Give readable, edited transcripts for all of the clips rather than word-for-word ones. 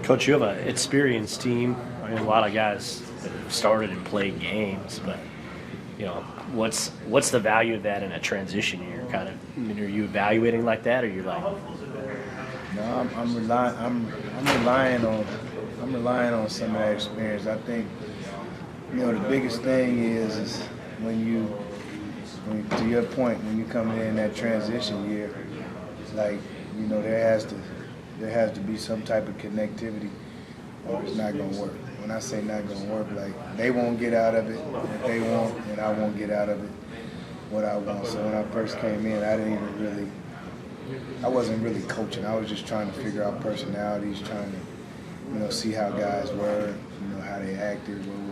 Coach, you have an experienced team. I mean, a lot of guys have started and played games, but what's the value of that in a transition year? Kind of, I mean, are you evaluating like that, or you're like? No, I'm relying on some of that experience. I think the biggest thing is to your point, when you come in that transition year, like there has to be some type of connectivity, or it's not gonna work. When I say not gonna work, like they won't get out of it what they want, and I won't get out of it what I want. So when I first came in, I wasn't really coaching. I was just trying to figure out personalities, trying to see how guys were, how they acted, what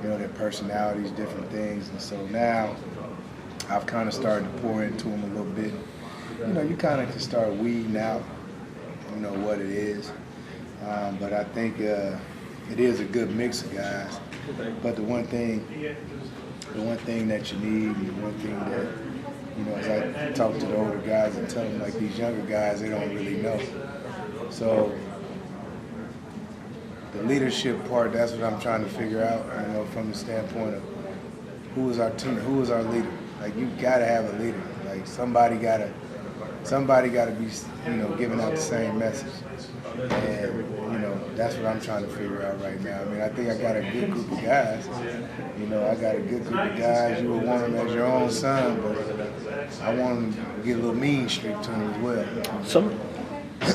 were their personalities, different things. And so now I've kind of started to pour into them a little bit. You kind of can start weeding out, what it is. But I think it is a good mix of guys. But the one thing that you need, and the one thing that, as I talk to the older guys and tell them, like, these younger guys, they don't really know. So the leadership part, that's what I'm trying to figure out, from the standpoint of who is our team, who is our leader. Like, you gotta have a leader. Like, somebody gotta be, giving out the same message. And, that's what I'm trying to figure out right now. I mean, I think I got a good group of guys. I got a good group of guys. You would want them as your own son, but I want them to get a little mean streak to them as well.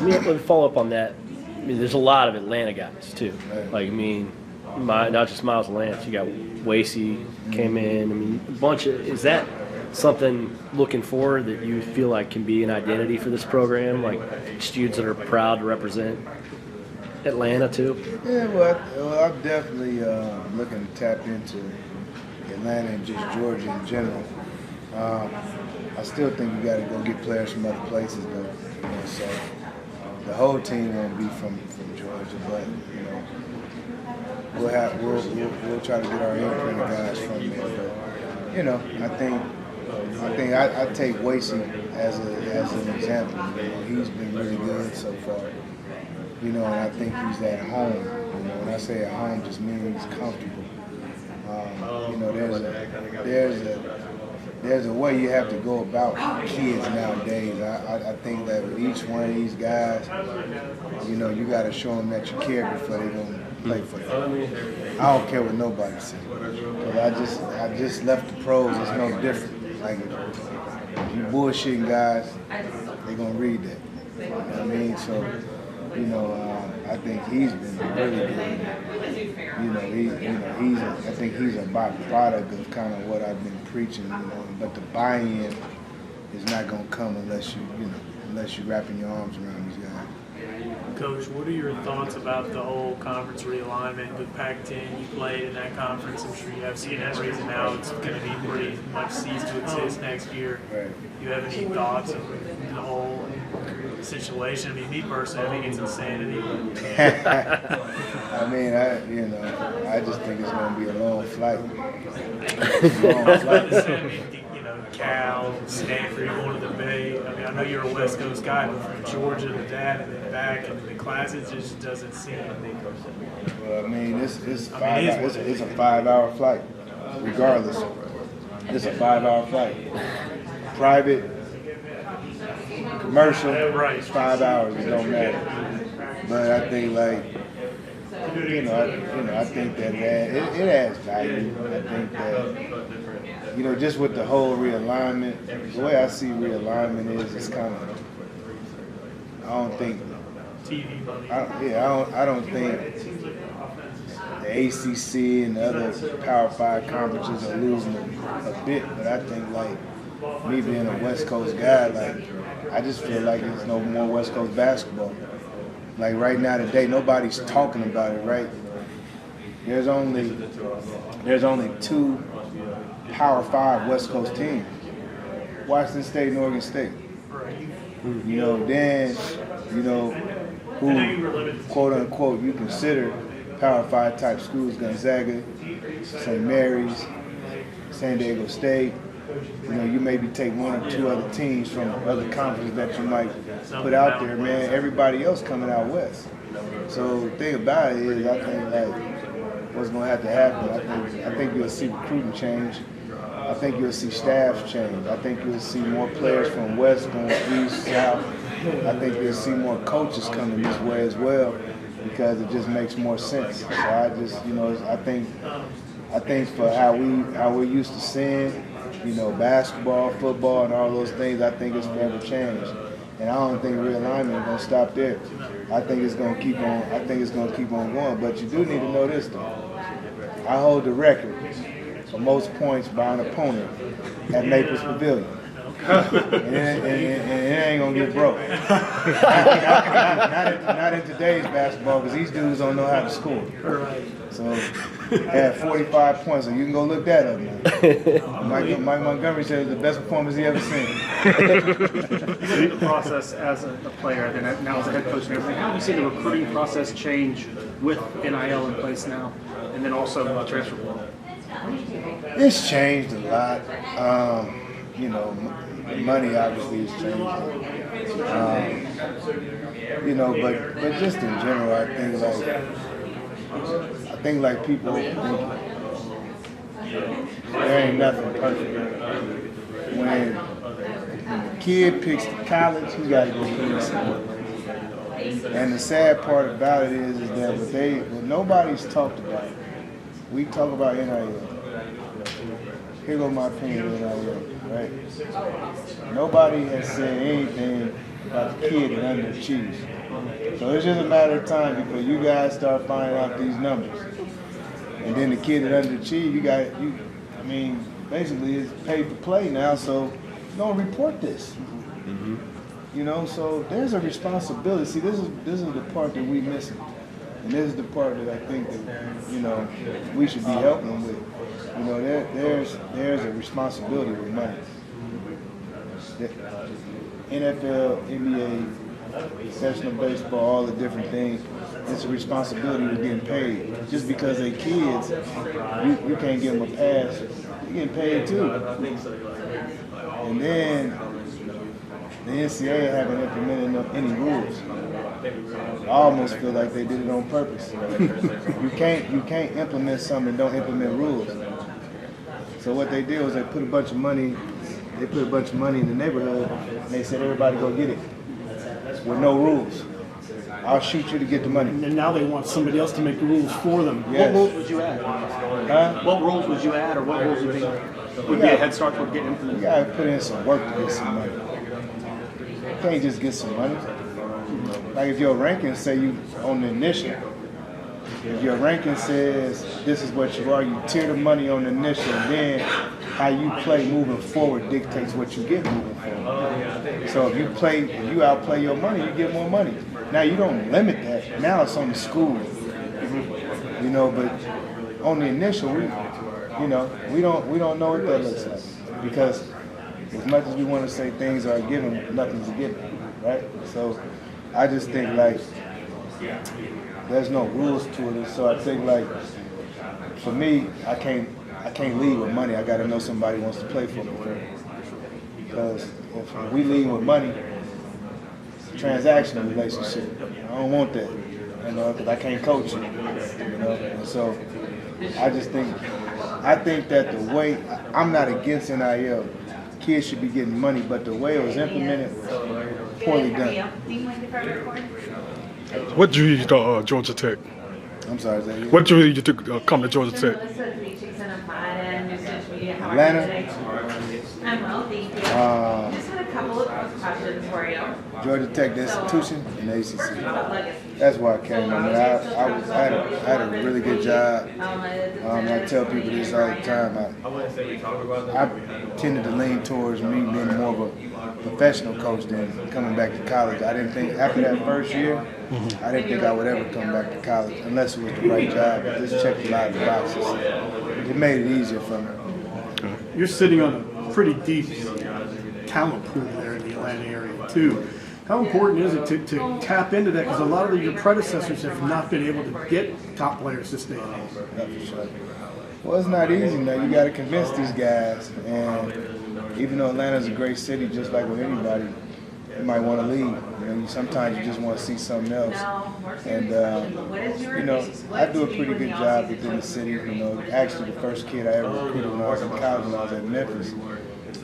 Let me follow up on that. I mean, there's a lot of Atlanta guys, too. Like, I mean, not just Miles Lance. You got Wasey came in. I mean, a bunch of – is that something looking forward that you feel like can be an identity for this program, like students that are proud to represent Atlanta too? Yeah, well, I'm definitely looking to tap into Atlanta and just Georgia in general. I still think you got to go get players from other places, though. So the whole team won't be from Georgia, but we'll try to get our imprint of guys from there. But I think I take Wasey as an example. He's been really good so far. And I think he's at home. When I say at home, just means he's comfortable. There's a way you have to go about kids nowadays. I think that with each one of these guys, you got to show them that you care before they're going to play for you. I don't care what nobody says. Because I just left the pros. It's no different. Like, if you bullshitting guys, they're going to read that. You know what I mean? So, I think he's been really good. I think he's a byproduct of kind of what I've been preaching. But the buy-in is not going to come unless you're wrapping your arms around these guys. Coach, what are your thoughts about the whole conference realignment with Pac-10? You played in that conference. I'm sure you have seen that reason now. It's going to be pretty much cease to exist next year. Right. Do you have any thoughts of the whole situation? I mean, me personally, I think it's insanity. I mean, I just think it's going to be a long flight. Cal, Stanford, you're going to the Bay. I mean, I know you're a West Coast guy, but from Georgia to that and then back and the class, it just doesn't seem. Well, I mean, it's a 5-hour flight, regardless. It's a 5-hour flight. Private, commercial, it's 5 hours. It don't matter. But I think, I think that it adds value. I think that, just with the whole realignment, the way I see realignment is, it's kind of, I don't think the ACC and the other Power 5 conferences are losing a bit, but I think, me being a West Coast guy, I just feel like there's no more West Coast basketball. Like right now today, nobody's talking about it, right? There's only 2 Power 5 West Coast teams, Washington State and Oregon State. Who, quote unquote, you consider Power 5 type schools: Gonzaga, St. Mary's, San Diego State. You maybe take 1 or 2 other teams from other conferences that you might put out there, man. Everybody else coming out west. So the thing about it is, I think like what's going to have to happen. I think you'll see recruiting change. I think you'll see staff change. I think you'll see more players from West going East, South. I think you'll see more coaches coming this way as well because it just makes more sense. So I just, I think for how we're used to seeing, basketball, football, and all those things, I think it's forever changed. And I don't think realignment is going to stop there. I think it's going to keep on. I think it's going to keep on going. But you do need to know this though. I hold the record for most points by an opponent at Naples Pavilion. and it ain't gonna get broke. not in today's basketball, because these dudes don't know how to score. So at 45 points, so you can go look that up now. Mike Montgomery said it was the best performance he ever seen. The process as a player, and now as a head coach and everything, how do you see the recruiting process change with NIL in place now, and then also transfer portal? It's changed a lot. Money obviously has changed. But just in general, I think like people think there ain't nothing perfect. When a kid picks the college, he got to go put in some work. And the sad part about it is that what nobody's talked about. We talk about NIL. Here goes my opinion on NIL, right? Nobody has said anything about the kid that underachieves. So it's just a matter of time before you guys start finding out these numbers. And then the kid that underachieves, basically it's paid to play now, so you don't report this. So there's a responsibility. See, this is the part that we missing. And this is the part that I think that, we should be helping them with. There's a responsibility with money. The NFL, NBA, professional baseball, all the different things, it's a responsibility to getting paid. Just because they're kids, you can't give them a pass. They're getting paid too. And then the NCAA haven't implemented any rules. I almost feel like they did it on purpose. You can't implement something and don't implement rules. So what they did was they put a bunch of money in the neighborhood and they said everybody go get it with no rules. I'll shoot you to get the money. And now they want somebody else to make the rules for them. Yes. What rules would you add? What rules would you add, or what rules would be a head start toward getting implemented? You gotta put in some work to get some money. You can't just get some money. Like if your ranking say you on the initial, if your ranking says this is what you are, you tier the money on the initial, and then how you play moving forward dictates what you get moving forward. So if you outplay your money, you get more money. Now you don't limit that. Now it's on the school. But on the initial, we don't know what that looks like, because as much as we want to say things are given, nothing's a given, right? So I just think like there's no rules to it. So I think like for me, I can't lead with money. I got to know somebody wants to play for me first. Because if we lead with money, it's a transactional relationship. I don't want that, because I can't coach it, And so I think that the way, I'm not against NIL. Kids should be getting money, but the way it was implemented was poorly done. What drew you to Georgia Tech? I'm sorry, Zay. What drew you to come to Georgia Tech? Atlanta. I'm well, thank you. Just had a couple of questions for you. Georgia Tech, the institution, and the ACC. That's why I came. I had a really good job. I tell people this all the time. I tended to lean towards me being more of a professional coach than coming back to college. I didn't think after that first year, I didn't think I would ever come back to college unless it was the right job. But this checked a lot of the boxes. It made it easier for me. You're sitting on a pretty deep talent pool there in the Atlanta area too. How important is it to tap into that? Because a lot of your predecessors have not been able to get top players to stay in. That's for sure. Well, it's not easy now. You got to convince these guys. And even though Atlanta's a great city, just like with anybody, you might want to leave. You know, sometimes you just want to see something else. And you know, I do a pretty good job within the city. You know, actually the first kid I ever recruited when I was in college, when I was at Memphis,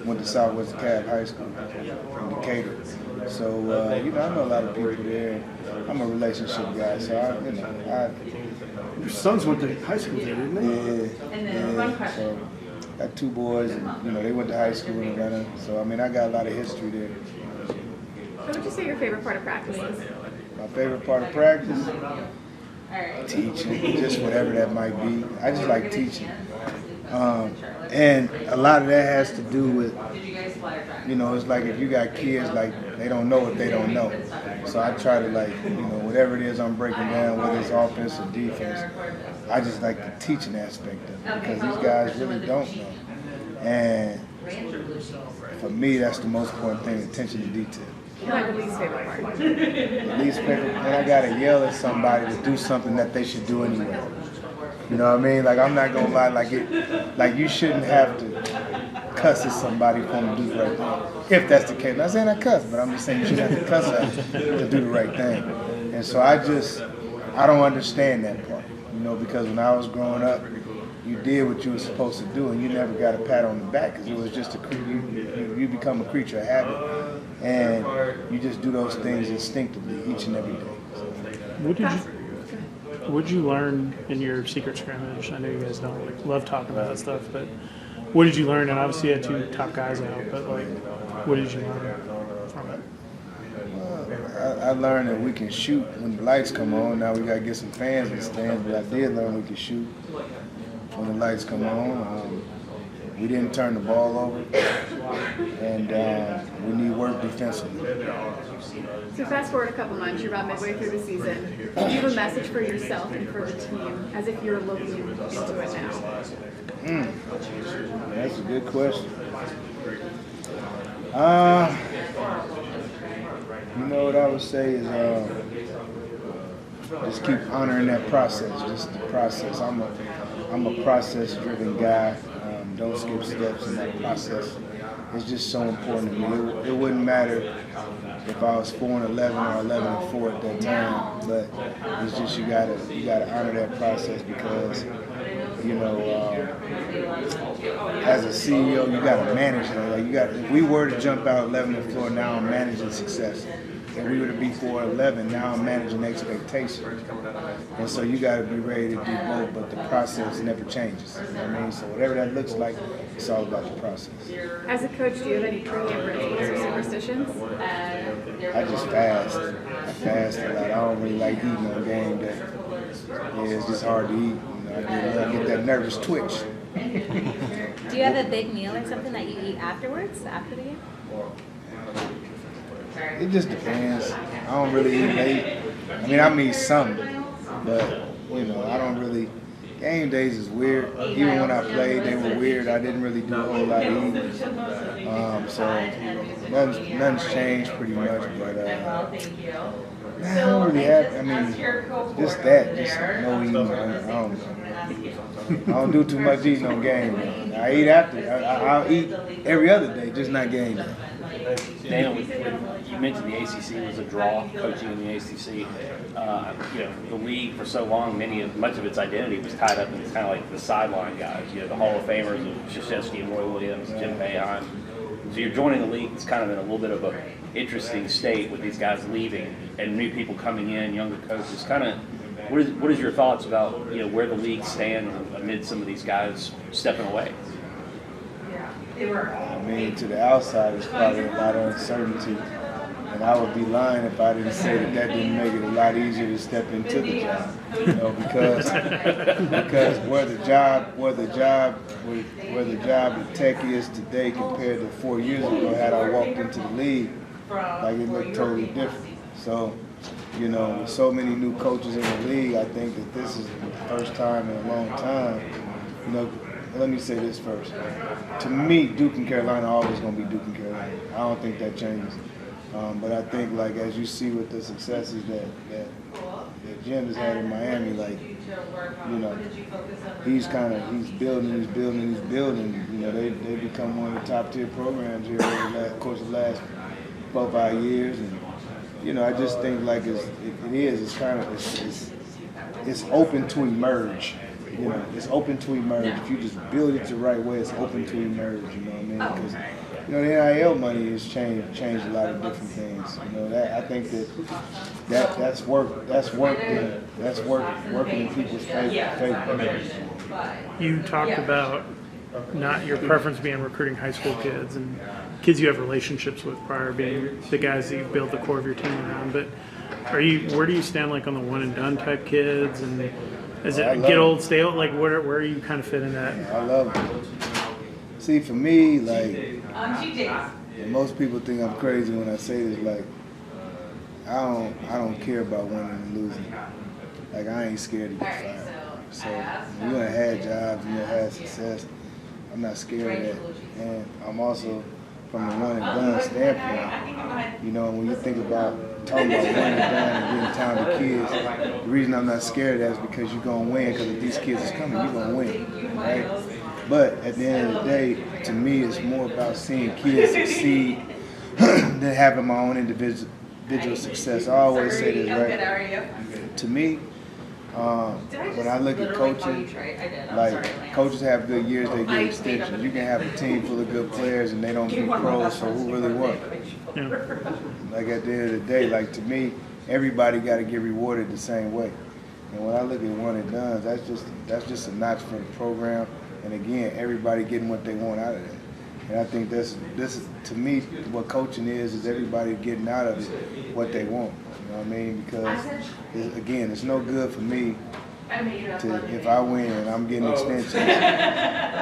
went to Southwest Cab High School in Decatur. So you know, I know a lot of people there. I'm a relationship guy, so Your sons went to high school there, didn't they? Yeah. So I got 2 boys, and you know, they went to high school in Atlanta. So I mean, I got a lot of history there. What would you say your favorite part of practice is? My favorite part of practice? Teaching, just whatever that might be. I just like teaching. And a lot of that has to do with, you know, it's like if you got kids, like, they don't know what they don't know. So I try to, like, you know, whatever it is I'm breaking down, whether it's offense or defense, I just like the teaching aspect of it, because these guys really don't know. And for me, that's the most important thing, attention to detail. Like the least favorite part? The least favorite, when I gotta yell at somebody to do something that they should do anyway. You know what I mean? Like, I'm not gonna lie, like you shouldn't have to cuss at somebody for them to do the right thing. If that's the case. I'm not saying I cuss, but I'm just saying you shouldn't have to cuss at them to do the right thing. And so I don't understand that part. You know, because when I was growing up, you did what you were supposed to do, and you never got a pat on the back, because it was just you become a creature of habit, and you just do those things instinctively each and every day. What did you learn in your secret scrimmage? I know you guys don't love talking about that stuff, but what did you learn? And obviously you had 2 top guys out, but like, what did you learn from it? I learned that we can shoot when the lights come on. Now we got to get some fans in the stands, but I did learn we can shoot when the lights come on. We didn't turn the ball over, and we need work defensively. So fast forward a couple months, you're about midway through the season. Do you have a message for yourself and for the team as if you're looking into it now? That's a good question. You know what I would say is just keep honoring that process, just the process. I'm a process-driven guy. Don't skip steps in that process. It's just so important to me. It wouldn't matter if I was 4-11 or 11-4 at that time, but it's just you gotta honor that process, because you know, as a CEO, you gotta manage it. Like if we were to jump out 11-4, now I'm managing success. If we were to be 4-11, now I'm managing expectations. And so you gotta be ready to do both, but the process never changes. You know what I mean? So whatever that looks like, it's all about the process. As a coach, do you have any pre-game rituals or superstitions? I just fast. I fast a lot. I don't really like eating on game day. Yeah, it's just hard to eat. You know, I get that nervous twitch. Do you have a big meal or something that you eat afterwards, after the game? It just depends. I don't really eat late. I mean, I eat something, but you know, I don't really. Game days is weird. Even when I played, they were weird. I didn't really do a whole lot of eating. So nothing's changed pretty much, but I don't really have. I mean, just no eating. I don't do too much eating on game day. I eat after. I'll eat every other day, just not game day. Daniel, you mentioned the ACC was a draw, coaching in the ACC. You know, the league for so long, much of its identity was tied up in kind of like the sideline guys. You know, the Hall of Famers of Krzyzewski and Roy Williams, Jim Boeheim. So you're joining a league that's kind of in a little bit of an interesting state with these guys leaving and new people coming in, younger coaches. Kind of, what is your thoughts about where the league stands amid some of these guys stepping away? I mean, to the outside, it's probably a lot of uncertainty. And I would be lying if I didn't say that didn't make it a lot easier to step into the job. You know, because where the job at Tech is today compared to 4 years ago, had I walked into the league, like it looked totally different. So, you know, with so many new coaches in the league, I think that this is the first time in a long time. You know, let me say this first. To me, Duke and Carolina are always going to be Duke and Carolina. I don't think that changes. But I think, like, as you see with the successes that Jim has had in Miami, like, you know, he's building. You know, they become one of the top tier programs here over the course of the last 4-5 years, and I just think like it's open to emerge. It's open to emerge. If you just build it the right way, it's open to emerge. You know what I mean? Because the NIL money has changed a lot of different things. I think that's working in people's favor. You talked about not your preference being recruiting high school kids and kids you have relationships with prior being the guys that you build the core of your team around. But where do you stand like on the one and done type kids, and is it get old, stay old? Like where are you kind of fit in that? I love it. See, for me, like, and most people think I'm crazy when I say this. Like, I don't care about winning and losing. Like, I ain't scared to get fired. So you're gonna have jobs, you're gonna have success. I'm not scared of that. And I'm also, from a one and done standpoint, when you think about talking about one and done and getting talented kids, the reason I'm not scared of that is because you're gonna win. Because if these kids is coming, you're gonna win, right? But at the end of the day, to me, it's more about seeing kids succeed than having my own individual success. I always say this, right? To me, when I look at coaching, like coaches have good years, they get extensions. You can have a team full of good players and they don't be pros, so who really won? Like at the end of the day, like to me, everybody got to get rewarded the same way. And when I look at one and done, that's just a notch for the program. And again, everybody getting what they want out of that. And I think this is to me what coaching is everybody getting out of it what they want. You know what I mean? Because again, it's no good for me if I win and I'm getting extensions,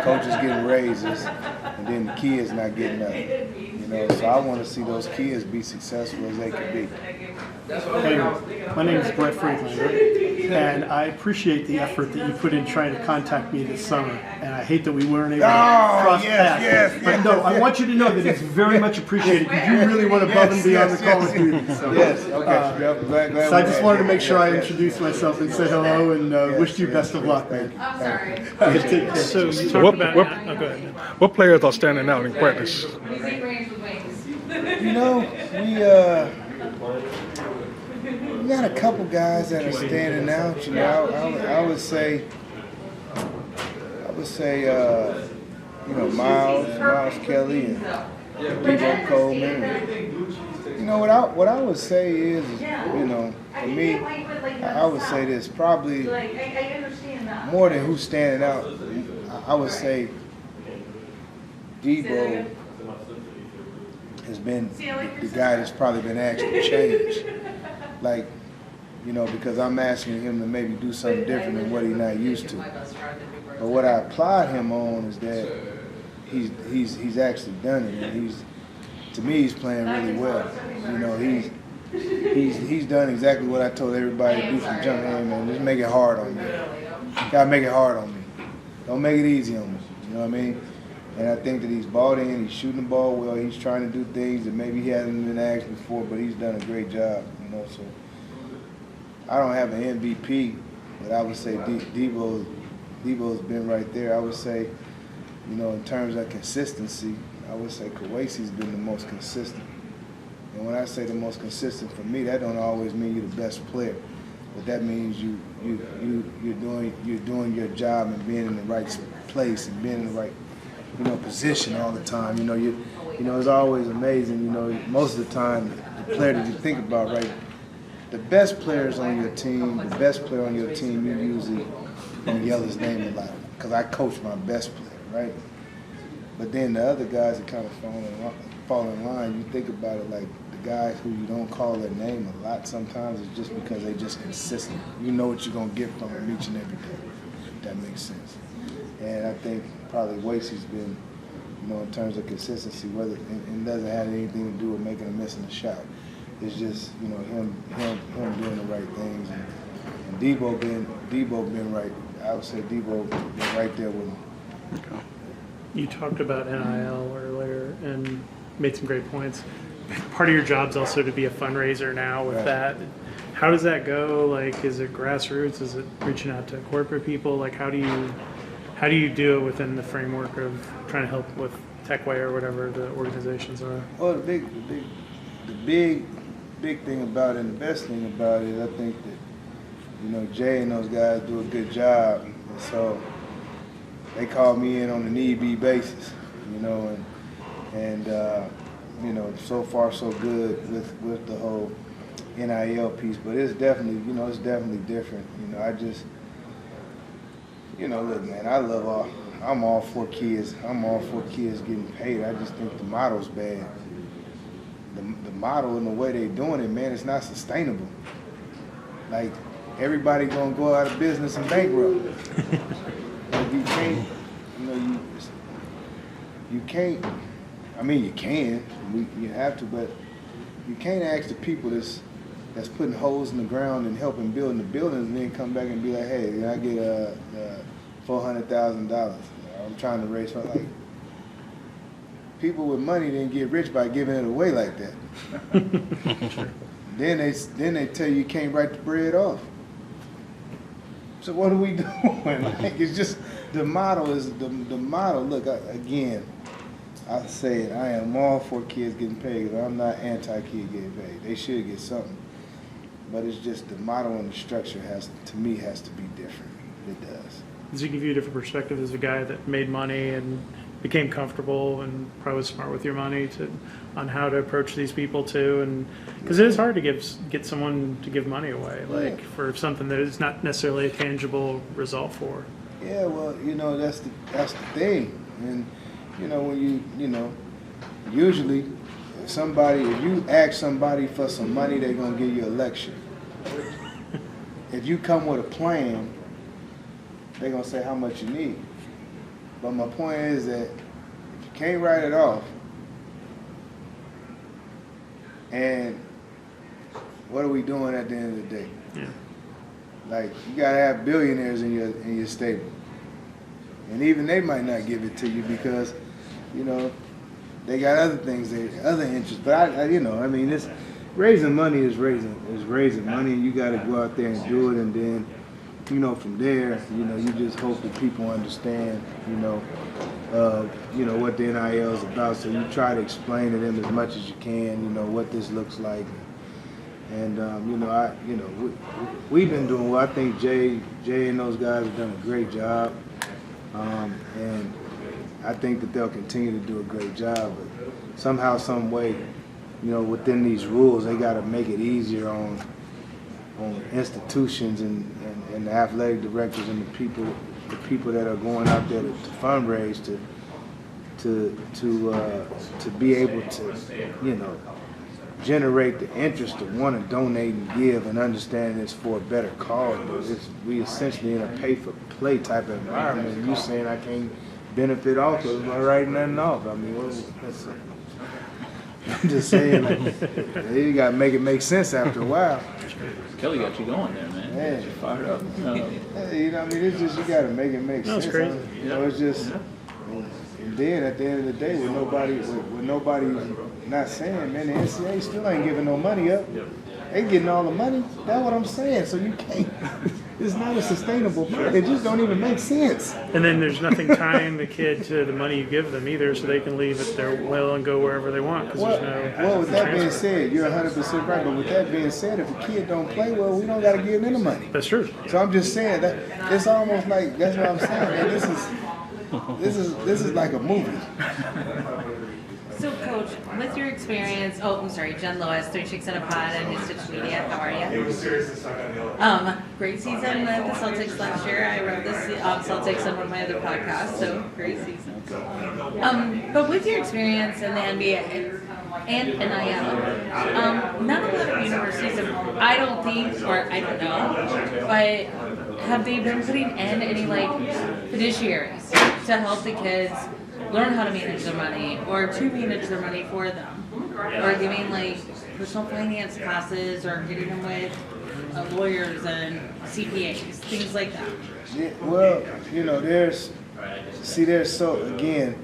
coaches getting raises, and then the kids not getting nothing. So I want to see those kids be successful as they can be. Hey, my name is Brett Franklin, and I appreciate the effort that you put in trying to contact me this summer. And I hate that we weren't able to cross paths. But no, I want you to know that it's very much appreciated because you really went above and beyond the call of duty. So, Glad so I just wanted to make sure I introduced myself and said hello and wished you best of luck, man. I'm sorry. So you talked about go ahead. What players are standing out in practice? We got a couple guys that are standing out. I would say, Miles Kelly and Debo Coleman. What I would say is, for me, I would say this probably more than who's standing out. I would say Debo has been the guy that's probably been asked to change. Like, because I'm asking him to maybe do something different than what he's not used to. But what I applaud him on is that he's actually done it. And to me, he's playing really well. He's done exactly what I told everybody to do from jump. Hey, man, just make it hard on me. Gotta make it hard on me. Don't make it easy on me. You know what I mean? And I think that he's bought in, he's shooting the ball well, he's trying to do things that maybe he hasn't been asked before, but he's done a great job, so I don't have an MVP, but I would say Debo's been right there. I would say, in terms of consistency, I would say Kawasi's been the most consistent. And when I say the most consistent for me, that don't always mean you're the best player, but that means you're doing your job and being in the right place and being in the right position all the time. It's always amazing. Most of the time, the player that you think about, right? The best players on your team, you usually don't yell his name a lot because I coach my best player, right? But then the other guys that kind of fall in line, you think about it like the guys who you don't call their name a lot sometimes it's just because they're just consistent. You know what you're going to get from them each and every day, if that makes sense. And I think probably Wasey's been, in terms of consistency, whether it doesn't have anything to do with making a missing a shot. It's just, him doing the right things. And Debo been right. I would say Debo been right there with him. Okay. You talked about NIL earlier and made some great points. Part of your job's also to be a fundraiser now with that. How does that go? Like, is it grassroots? Is it reaching out to corporate people? Like, how do you do it within the framework of trying to help with Techway or whatever the organizations are? Well, the big thing about it, and the best thing about it, I think that, you know, Jay and those guys do a good job. And so they call me in on a need-be basis, you know, and you know, so far so good with the whole NIL piece. But it's definitely, you know, it's definitely different. You know, I just, you know, look, man, I'm all for kids. I'm all for kids getting paid. I just think the model's bad. The model and the way they're doing it, man, it's not sustainable. Like, everybody gonna go out of business and bankrupt. Like, you can't, you know, you can't. I mean, you can. You have to, but you can't ask the people that's putting holes in the ground and helping building the buildings, and then come back and be like, hey, can I get $400,000? I'm trying to raise funds. Like, people with money didn't get rich by giving it away like that. Then they tell you can't write the bread off. So what are we doing? Like, it's just the model is the model. Look, again, I say it. I am all for kids getting paid. I'm not anti-kid getting paid. They should get something. But it's just the model and the structure has to be different. It does. Does it give you a different perspective as a guy that made money and became comfortable and probably was smart with your money on how to approach these people too? And because it is hard to get someone to give money away, like for something that is not necessarily a tangible result for. Yeah, well, you know, that's the thing. And you know, when you know, usually if you ask somebody for some money, they're gonna give you a lecture. If you come with a plan, they're gonna say how much you need. But my point is that if you can't write it off, and what are we doing at the end of the day? Yeah. Like, you gotta have billionaires in your stable, and even they might not give it to you because, you know, they got other things, other interests. But I you know, I mean, this raising money is raising money, and you got to go out there and do it, and then, you know, from there, you know, you just hope that people understand, you know, what the NIL is about. So you try to explain to them as much as you can, you know, what this looks like. And you know, we've been doing well. I think Jay and those guys have done a great job, and I think that they'll continue to do a great job. But somehow, some way, you know, within these rules, they got to make it easier on institutions and the athletic directors and the people that are going out there to fundraise to be able to, you know, generate the interest to want to donate and give and understand it's for a better cause. But we essentially in a pay-for-play type of environment. And you saying I can't benefit off because I'm not writing nothing off. I mean, I'm just saying, like, you got to make it make sense after a while. Kelly got you going there, man. Yeah. Got you fired up. You know what I mean? It's just, you got to make it make sense. That's crazy. You know, it's just, and then at the end of the day, with nobody not saying, man, the NCAA still ain't giving no money up. They getting all the money. That's what I'm saying. So you can't. It's not a sustainable. It just don't even make sense. And then there's nothing tying the kid to the money you give them either, so they can leave at their will and go wherever they want. Well, with that being said, you're 100% right. But with that being said, if a kid don't play well, we don't got to give them the money. That's true. So I'm just saying that it's almost like that's what I'm saying. Man, this is like a movie. So, Coach, with your experience, I'm sorry, Jen Lois, 3 Chicks in a Pod and Stitch Media, how are you? Great season with the Celtics last year. I wrote this Celtics on one of my other podcasts, so great season. But with your experience in the NBA and NIL, not a lot of universities, I don't think, or I don't know, but have they been putting in any, like, fiduciaries to help the kids learn how to manage their money or to manage their money for them, or giving like personal finance classes or getting them with lawyers and CPAs, things like that? Yeah, well, you know, again,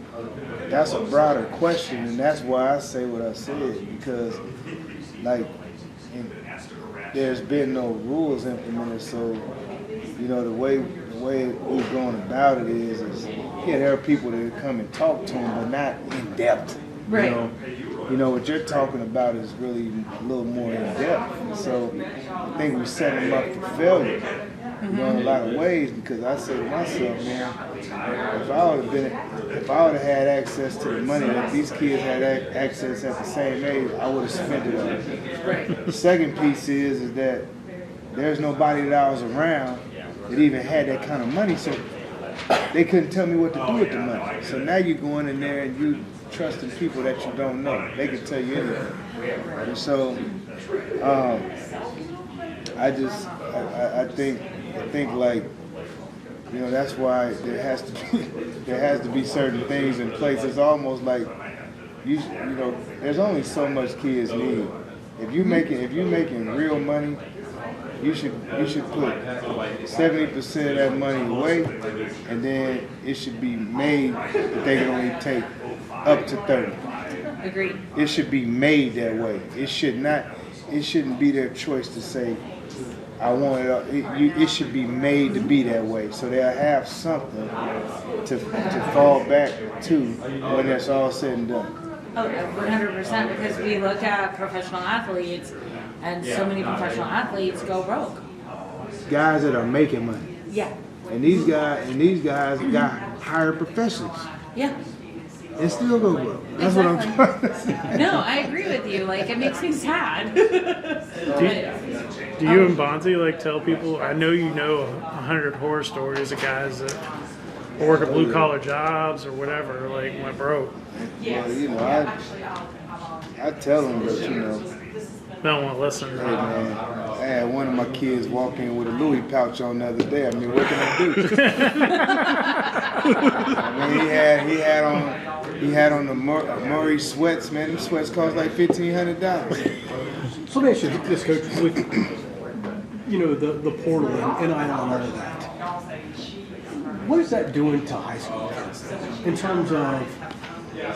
that's a broader question, and that's why I say what I said, because like there's been no rules implemented, so you know, the way we're going about it is yeah, there are people that come and talk to them, but not in depth. Right. You know, you know, what you're talking about is really a little more in depth. So I think we set them up for failure, you know, in a lot of ways, because I said to myself, man, if I would have had access to the money that these kids had access at the same age, I would have spent it all. The second piece is that there's nobody that I was around that even had that kind of money, so they couldn't tell me what to do with the money. So now you're going in there and you trusting people that you don't know. They can tell you anything. And so I think like, you know, that's why there has to be certain things in place. It's almost like you know, there's only so much kids need. If you're making real money, you should put 70% of that money away, and then it should be made that they can only take up to 30. Agreed. It should be made that way. It shouldn't be their choice to say, I want it. It should be made to be that way, so they'll have something to fall back to when it's all said and done. Oh, 100%, because we look at professional athletes, and so many professional athletes go broke. Guys that are making money. Yeah. And these guys got hired professionals. Yeah. And still go broke. That's what I'm trying to say. No, I agree with you. Like, it makes me sad. Do you and Bonzi like tell people? I know you know 100 horror stories of guys that work at blue collar jobs or whatever, like went broke. Well, you know, I tell them, but you know, They don't want to listen. hey man, I had one of my kids walk in with a Louis pouch on the other day. I mean, what can I do? I mean, he had on the Murray sweats, man. Them sweats cost like $1,500. So let me ask you this, Coach, with, you know, the portal and NIL and all of that, what is that doing to high school kids in terms of,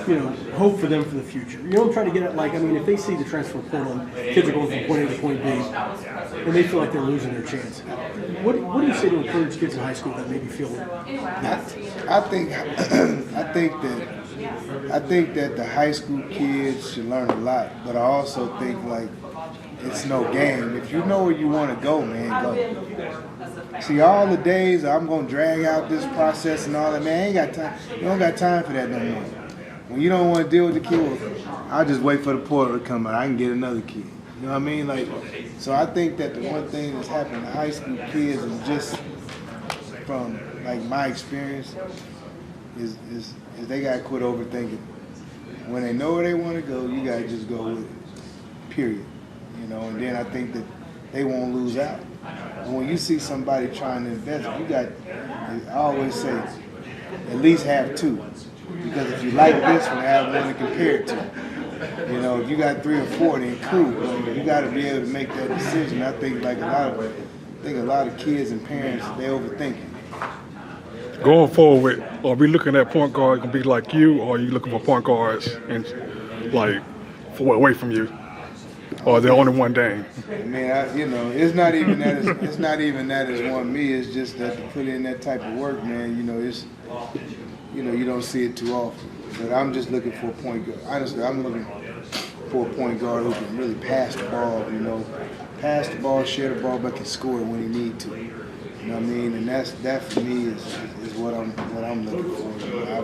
you know, hope for them for the future? You know what I'm trying to get at? Like, I mean, if they see the transfer portal and kids are going from point A to point B and they feel like they're losing their chance, what do you say to encourage kids in high school that maybe feel that? I think that the high school kids should learn a lot, but I also think like it's no game. If you know where you want to go, man, go. See, all the days I'm gonna drag out this process and all that, man, I ain't got time. You don't got time for that no more. When you don't want to deal with the kid, I'll just wait for the portal to come out. I can get another kid. You know what I mean? Like, so I think that the one thing that's happened to high school kids is just from like my experience is they gotta quit overthinking. When they know where they want to go, you gotta just go with it. Period. You know, and then I think that they won't lose out. And when you see somebody trying to invest, I always say, at least have two. Because if you like this one, have one to compare it to. You know, if you got 3 or 4, then cool. But you got to be able to make that decision. I think like a lot of kids and parents, they overthink it. Going forward, are we looking at point guard gonna be like you, or are you looking for point guards and like away from you? Or the only one thing? I mean, you know, it's not even that it's one me. It's just that to put in that type of work, man. You know, you don't see it too often. But I'm just looking for a point guard. Honestly, I'm looking for a point guard who can really pass the ball. You know, pass the ball, share the ball, but can score when he need to. You know what I mean? And that for me is what I'm looking for. You know,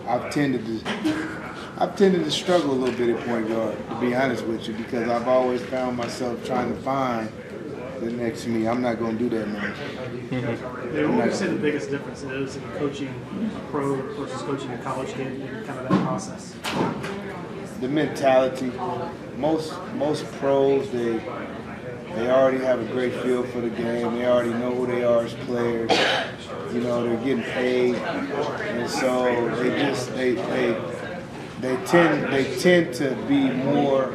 I've tended to struggle a little bit at point guard, to be honest with you, because I've always found myself trying to find the next me. I'm not going to do that now. Yeah, what would you say the biggest difference is in coaching a pro versus coaching a college kid and kind of that process? The mentality. Most pros, they already have a great feel for the game. They already know who they are as players. You know, they're getting paid, and so they tend to be more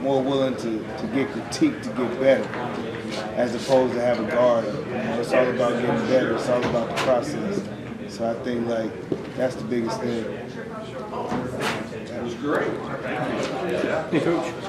willing to get critiqued to get better, as opposed to have a guard up. You know, it's all about getting better. It's all about the process. So I think like that's the biggest thing. That was great. Hey, Coach.